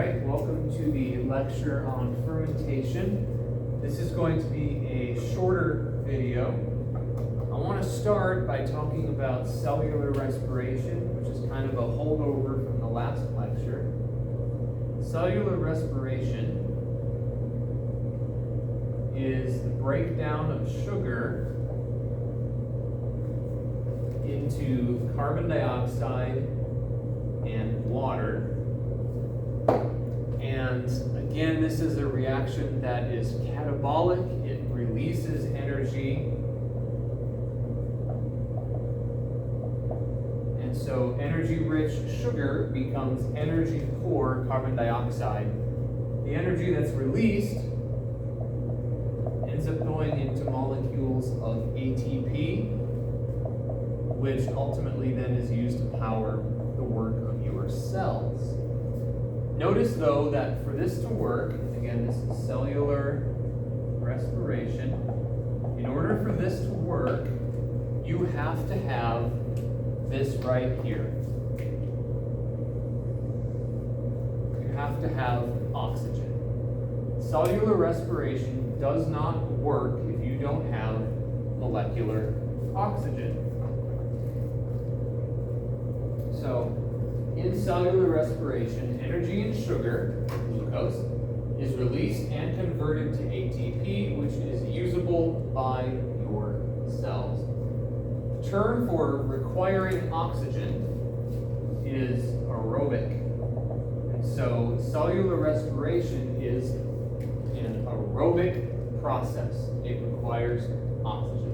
right, welcome to the lecture on fermentation. This is going to be a shorter video. I want to start by talking about cellular respiration, which is kind of a holdover from the last lecture. Cellular respiration is the breakdown of sugar into carbon dioxide and water. And again, this is a reaction that is catabolic. It releases energy. And so energy-rich sugar becomes energy-poor carbon dioxide. The energy that's released ends up going into molecules of ATP, which ultimately then is used to power the work of your cells. Notice though that for this to work, again this is cellular respiration, in order for this to work, you have to have this right here. You have to have oxygen. Cellular respiration does not work if you don't have molecular oxygen. So, in cellular respiration, energy in sugar, glucose, is released and converted to ATP, which is usable by your cells. The term for requiring oxygen is aerobic. And so, cellular respiration is an aerobic process. It requires oxygen.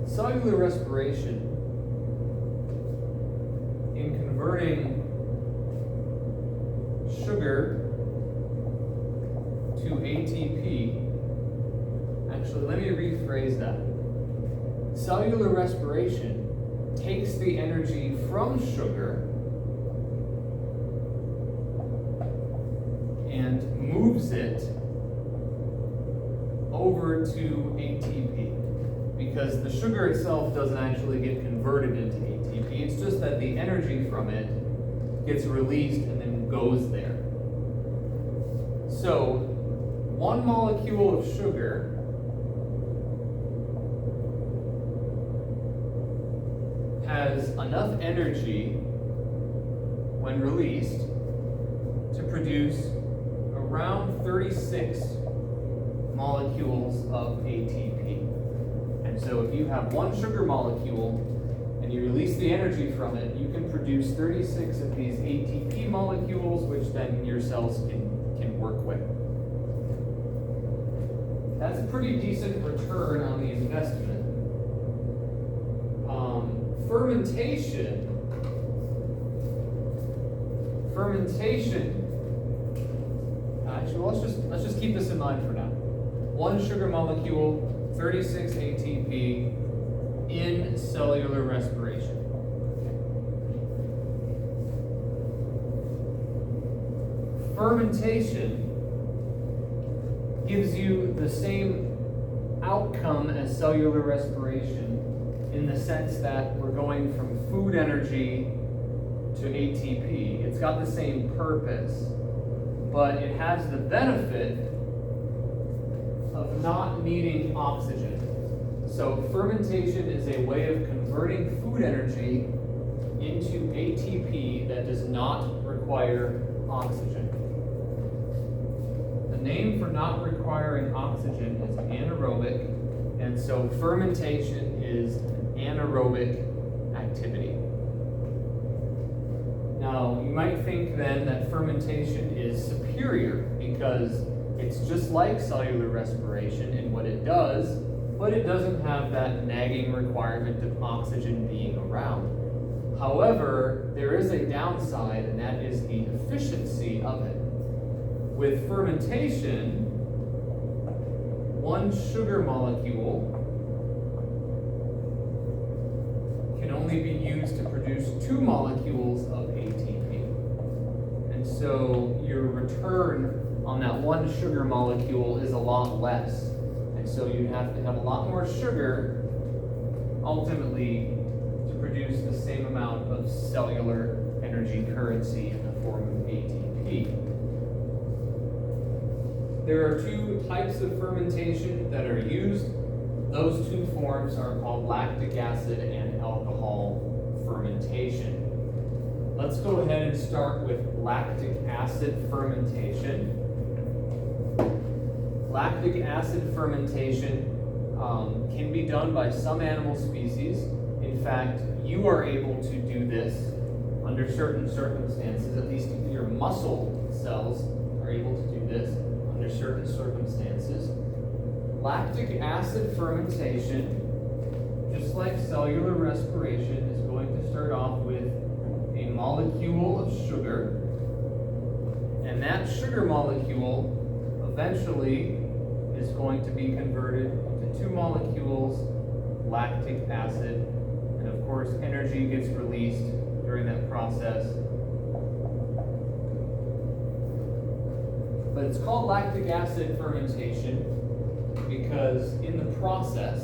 Cellular respiration, in converting sugar to ATP, actually let me rephrase that. Cellular respiration takes the energy from sugar and moves it over to ATP. Because the sugar itself doesn't actually get converted into ATP, it's just that the energy from it gets released and then goes there. So, one molecule of sugar has enough energy when released to produce around 36 molecules of ATP. So if you have one sugar molecule and you release the energy from it, you can produce 36 of these ATP molecules, which then your cells can work with. That's a pretty decent return on the investment. Fermentation. Actually, let's just keep this in mind for now. One sugar molecule, 36 ATP in cellular respiration. Fermentation gives you the same outcome as cellular respiration in the sense that we're going from food energy to ATP. It's got the same purpose, but it has the benefit of not needing oxygen. So fermentation is a way of converting food energy into ATP that does not require oxygen. The name for not requiring oxygen is anaerobic, and so fermentation is an anaerobic activity. Now, you might think then that fermentation is superior because it's just like cellular respiration in what it does, but it doesn't have that nagging requirement of oxygen being around. However, there is a downside, and that is the efficiency of it. With fermentation, one sugar molecule can only be used to produce 2 molecules of ATP. And so your return on that one sugar molecule is a lot less. And so you have to have a lot more sugar ultimately to produce the same amount of cellular energy currency in the form of ATP. There are two types of fermentation that are used. Those two forms are called lactic acid and alcohol fermentation. Let's go ahead and start with lactic acid fermentation. Lactic acid fermentation can be done by some animal species. In fact, you are able to do this under certain circumstances. At least your muscle cells are able to do this under certain circumstances. Lactic acid fermentation, just like cellular respiration, is going to start off with a molecule of sugar, and that sugar molecule eventually is going to be converted into two molecules, lactic acid, and of course energy gets released during that process. But it's called lactic acid fermentation because in the process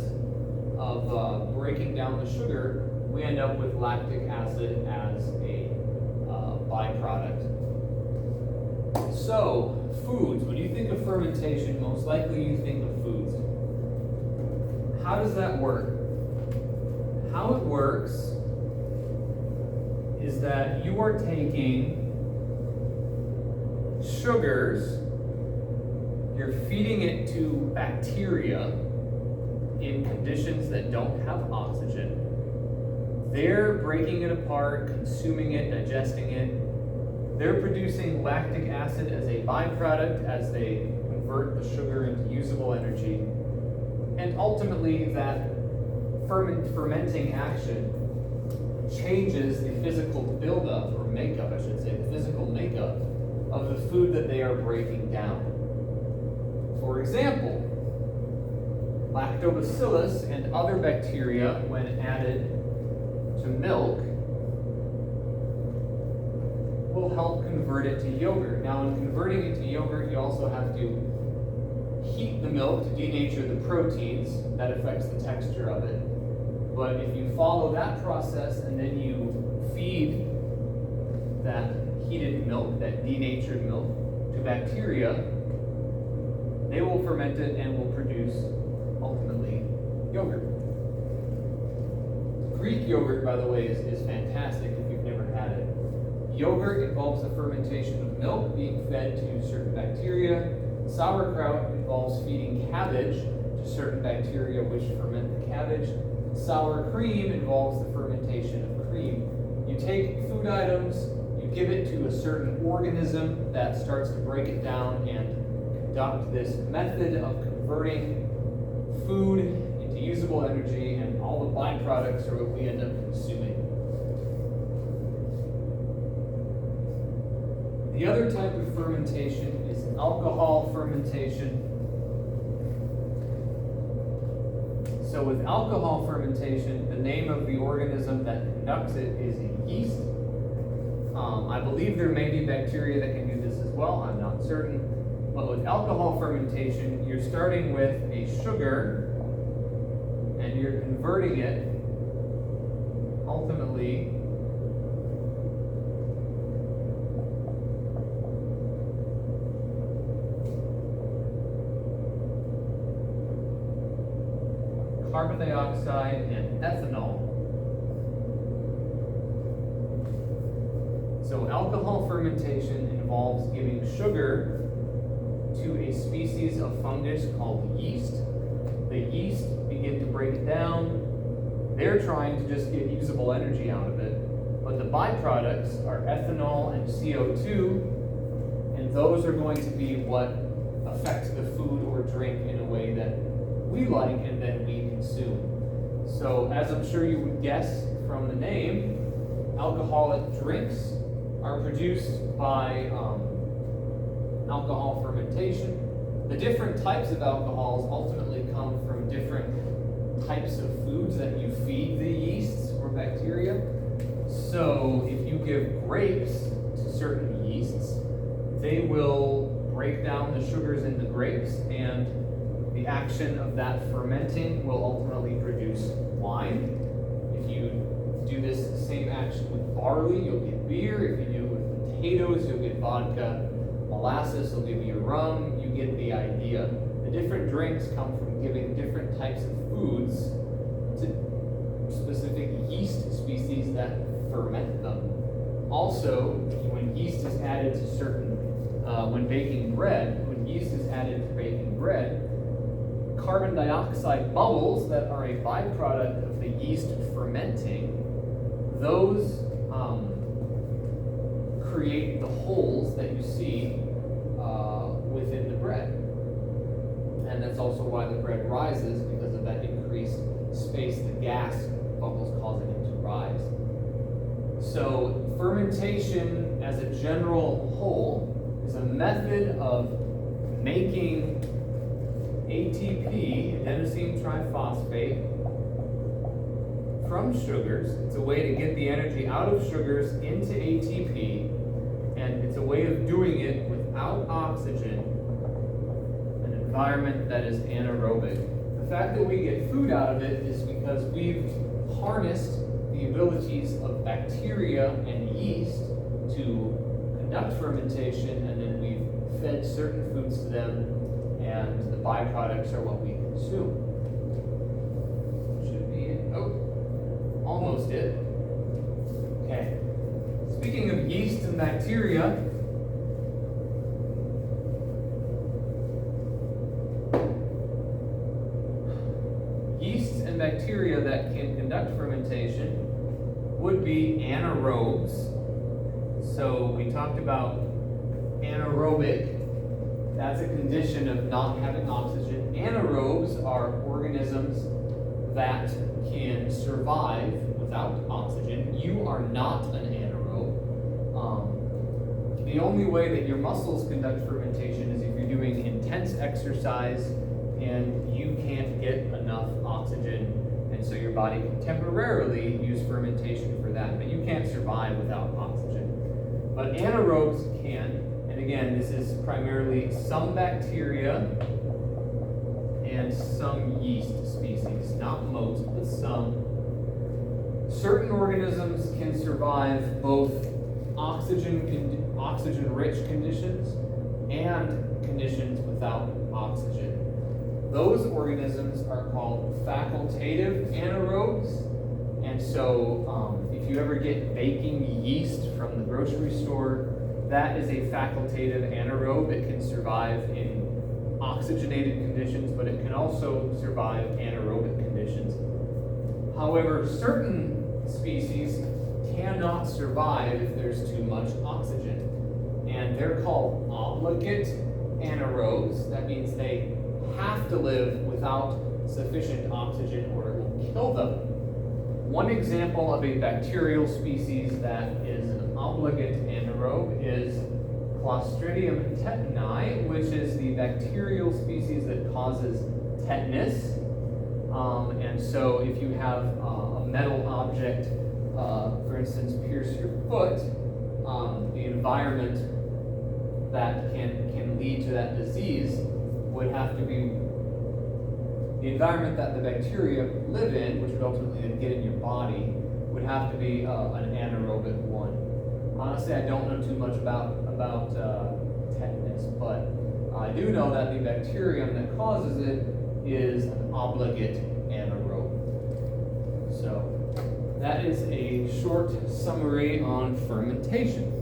of breaking down the sugar, we end up with lactic acid as a byproduct. So, foods. When you think of fermentation, most likely you think of foods. How does that work? How it works is that you are taking sugars, you're feeding it to bacteria in conditions that don't have oxygen. They're breaking it apart, consuming it, digesting it. They're producing lactic acid as a byproduct as they convert the sugar into usable energy. And ultimately, that fermenting action changes the physical buildup, or makeup, I should say, the physical makeup of the food that they are breaking down. For example, lactobacillus and other bacteria, when added to milk, will help convert it to yogurt. Now, in converting it to yogurt, you also have to heat the milk to denature the proteins. That affects the texture of it. But if you follow that process and then you feed that heated milk, that denatured milk, to bacteria, they will ferment it and will produce, ultimately, yogurt. Greek yogurt, by the way, is fantastic if you've never had it. Yogurt involves the fermentation of milk being fed to certain bacteria. Sauerkraut involves feeding cabbage to certain bacteria which ferment the cabbage. Sour cream involves the fermentation of cream. You take food items, you give it to a certain organism that starts to break it down and conduct this method of converting food into usable energy, and all the byproducts are what we end up consuming. The other type of fermentation is alcohol fermentation. So with alcohol fermentation, the name of the organism that conducts it is a yeast. I believe there may be bacteria that can do this as well, I'm not certain. But with alcohol fermentation, you're starting with a sugar and you're converting it ultimately carbon dioxide and ethanol. So alcohol fermentation involves giving sugar to a species of fungus called yeast. The yeast begin to break it down. They're trying to just get usable energy out of it. But the byproducts are ethanol and CO2, and those are going to be what affect the food or drink in a way that we like and then we consume. So as I'm sure you would guess from the name, alcoholic drinks are produced by alcohol fermentation. The different types of alcohols ultimately come from different types of foods that you feed the yeasts or bacteria. So if you give grapes to certain yeasts, they will break down the sugars in the grapes, and the action of that fermenting will ultimately produce wine. If you with barley, you'll get beer. If you do it with potatoes, you'll get vodka. Molasses will give you rum. You get the idea. The different drinks come from giving different types of foods to specific yeast species that ferment them. Also, when yeast is added to when baking bread, when yeast is added to baking bread, carbon dioxide bubbles that are a byproduct of the yeast fermenting, those create the holes that you see within the bread. And that's also why the bread rises, because of that increased space, the gas bubbles causing it to rise. So fermentation as a general whole is a method of making ATP, adenosine triphosphate, from sugars. It's a way to get the energy out of sugars into ATP, and it's a way of doing it without oxygen, an environment that is anaerobic. The fact that we get food out of it is because we've harnessed the abilities of bacteria and yeast to conduct fermentation, and then we've fed certain foods to them, and the byproducts are what we consume. Should be it. Oh, almost it. Okay. Speaking of yeast and bacteria, yeasts and bacteria that can conduct fermentation would be anaerobes. So we talked about anaerobic. That's a condition of not having oxygen. Anaerobes are organisms that can survive without oxygen. You are not an anaerobe. The only way that your muscles conduct fermentation is if you're doing intense exercise and you can't get enough oxygen, and so your body can temporarily use fermentation for that, but you can't survive without oxygen. But anaerobes can, and again, this is primarily some bacteria and some yeast species, not most, but some. Certain organisms can survive both oxygen-rich conditions and conditions without oxygen. Those organisms are called facultative anaerobes, and so if you ever get baking yeast from the grocery store, that is a facultative anaerobe. It can survive in oxygenated conditions, but it can also survive anaerobic conditions. However, certain species cannot survive if there's too much oxygen, and they're called obligate anaerobes. That means they have to live without sufficient oxygen or it will kill them. One example of a bacterial species that is an obligate anaerobe is Clostridium tetani, which is the bacterial species that causes tetanus. And so if you have a metal object, for instance, pierce your foot, the environment that can lead to that disease would have to be the environment that the bacteria live in, which would ultimately get in your body, would have to be an anaerobic one. Honestly, I don't know too much about tetanus, but I do know that the bacterium that causes it is an obligate anaerobe. So that is a short summary on fermentation.